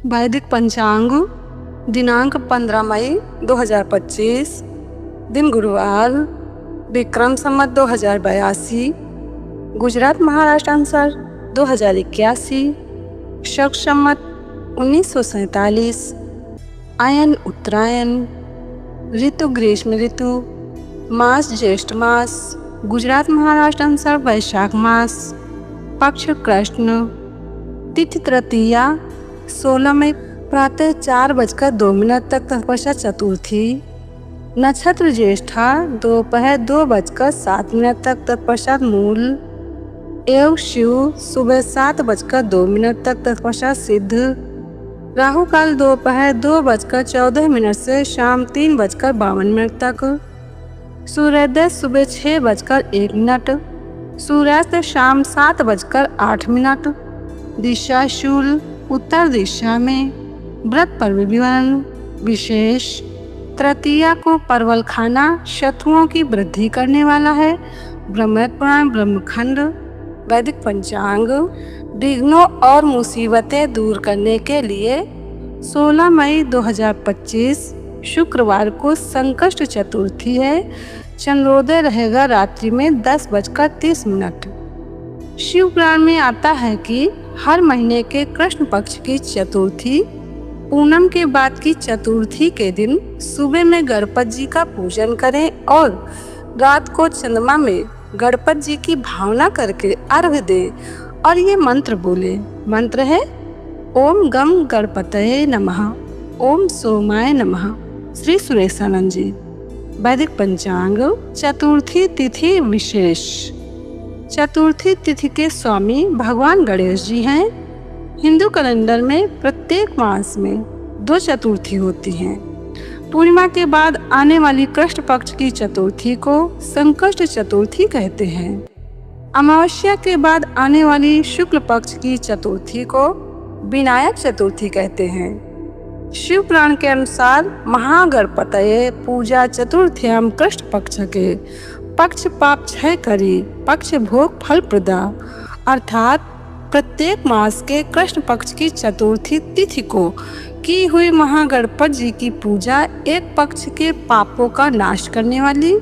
वैदिक पंचांग दिनांक 15 मई 2025, दिन गुरुवार, विक्रम संवत 2082, गुजरात महाराष्ट्र अनुसार 2081, शक संवत 1947, आयन उत्तरायण, ऋतु ग्रीष्म ऋतु, मास ज्येष्ठ मास, गुजरात महाराष्ट्र अनुसार वैशाख मास, पक्ष कृष्ण, तिथि तृतीया 16 मई प्रातः 4:02 तक तत्पश्चात चतुर्थी, नक्षत्र ज्येष्ठा दोपहर 2:07 तक तत्पश्चात मूल, एवं शिव सुबह 7:02 तक तत्पश्चात सिद्ध, राहु काल दोपहर 2:14 से शाम 3:52 तक, सूर्योदय सुबह 6:01, सूर्यास्त शाम 7:08, दिशा शूल उत्तर दिशा में, व्रत पर्व विवरण विशेष, तृतीया को परवल खाना शत्रुओं की वृद्धि करने वाला है। ब्रह्मपुराण ब्रह्मखंड, वैदिक पंचांग, विघ्नों और मुसीबतें दूर करने के लिए 16 मई 2025 शुक्रवार को संकष्ट चतुर्थी है। चंद्रोदय रहेगा रात्रि में 10:30। शिव पुराण में आता है कि हर महीने के कृष्ण पक्ष की चतुर्थी पूनम के बाद की चतुर्थी के दिन सुबह में गणपति जी का पूजन करें और रात को चंद्रमा में गणपति जी की भावना करके अर्घ्य दें और ये मंत्र बोले। मंत्र है ओम गम गणपतये नमः, ओम सोमाय नमः। श्री सुरेशानंद जी। वैदिक पंचांग चतुर्थी तिथि विशेष। चतुर्थी तिथि के स्वामी भगवान गणेश जी हैं। हिंदू कैलेंडर में प्रत्येक मास में 2 चतुर्थी होती हैं। पूर्णिमा के बाद आने वाली कृष्ण पक्ष की चतुर्थी को संकष्ट चतुर्थी कहते हैं। अमावस्या के बाद आने वाली शुक्ल पक्ष की चतुर्थी को विनायक चतुर्थी कहते हैं। शिव पुराण के अनुसार महागणपतये पूजा चतुर्थ्याम कृष्ण पक्ष के पक्ष पाप क्षय करी पक्ष भोग फल प्रदा, अर्थात प्रत्येक मास के कृष्ण पक्ष की चतुर्थी तिथि को की हुई महागणपति जी की पूजा एक पक्ष के पापों का नाश करने वाली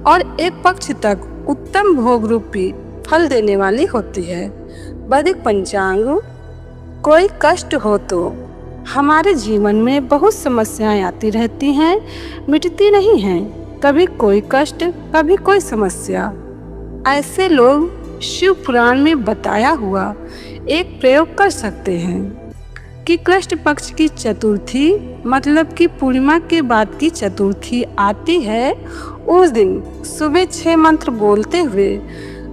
और एक पक्ष तक उत्तम भोग रूपी फल देने वाली होती है। वैदिक पंचांग कोई कष्ट हो तो हमारे जीवन में बहुत समस्याएं आती रहती हैं, मिटती नहीं हैं। कभी कोई कष्ट, कभी कोई समस्या। ऐसे लोग शिव पुराण में बताया हुआ एक प्रयोग कर सकते हैं कि कृष्ण पक्ष की चतुर्थी मतलब कि पूर्णिमा के बाद की चतुर्थी आती है। उस दिन सुबह 6 मंत्र बोलते हुए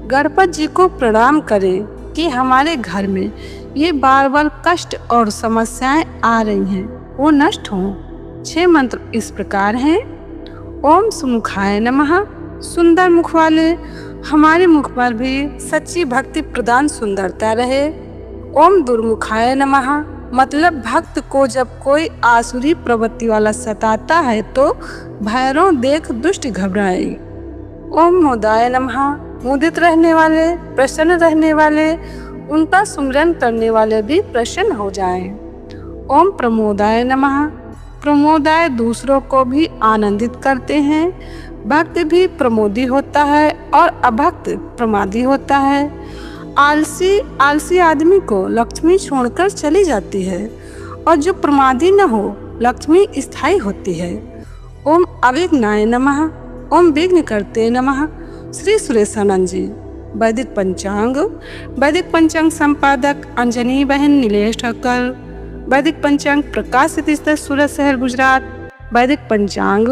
गणपति जी को प्रणाम करें कि हमारे घर में ये बार बार कष्ट और समस्याएं आ रही हैं वो नष्ट हों। 6 मंत्र इस प्रकार हैं। ओम सुमुखाय नमः, सुंदर मुख वाले हमारे मुख पर भी सच्ची भक्ति प्रदान सुंदरता रहे। ओम दुर्मुखाय नमः, मतलब भक्त को जब कोई आसुरी प्रवृत्ति वाला सताता है तो भैरव देख दुष्ट घबराए। ओम मोदाय नमः, मुदित रहने वाले, प्रसन्न रहने वाले, उनका सुमिरन करने वाले भी प्रसन्न हो जाएं। ओम प्रमोदाय नमः, प्रमोदाय दूसरों को भी आनंदित करते हैं। भक्त भी प्रमोदी होता है और अभक्त प्रमादी होता है। आलसी आदमी को लक्ष्मी छोड़कर चली जाती है और जो प्रमादी न हो लक्ष्मी स्थायी होती है। ओम अविघ्नाय नमः, ओम विघ्न करते नमः। श्री सुरेशानंद जी। वैदिक पंचांग संपादक अंजनी बहन नीलेश ठक्कर। वैदिक पंचांग प्रकाशित सूरत शहर गुजरात। वैदिक पंचांग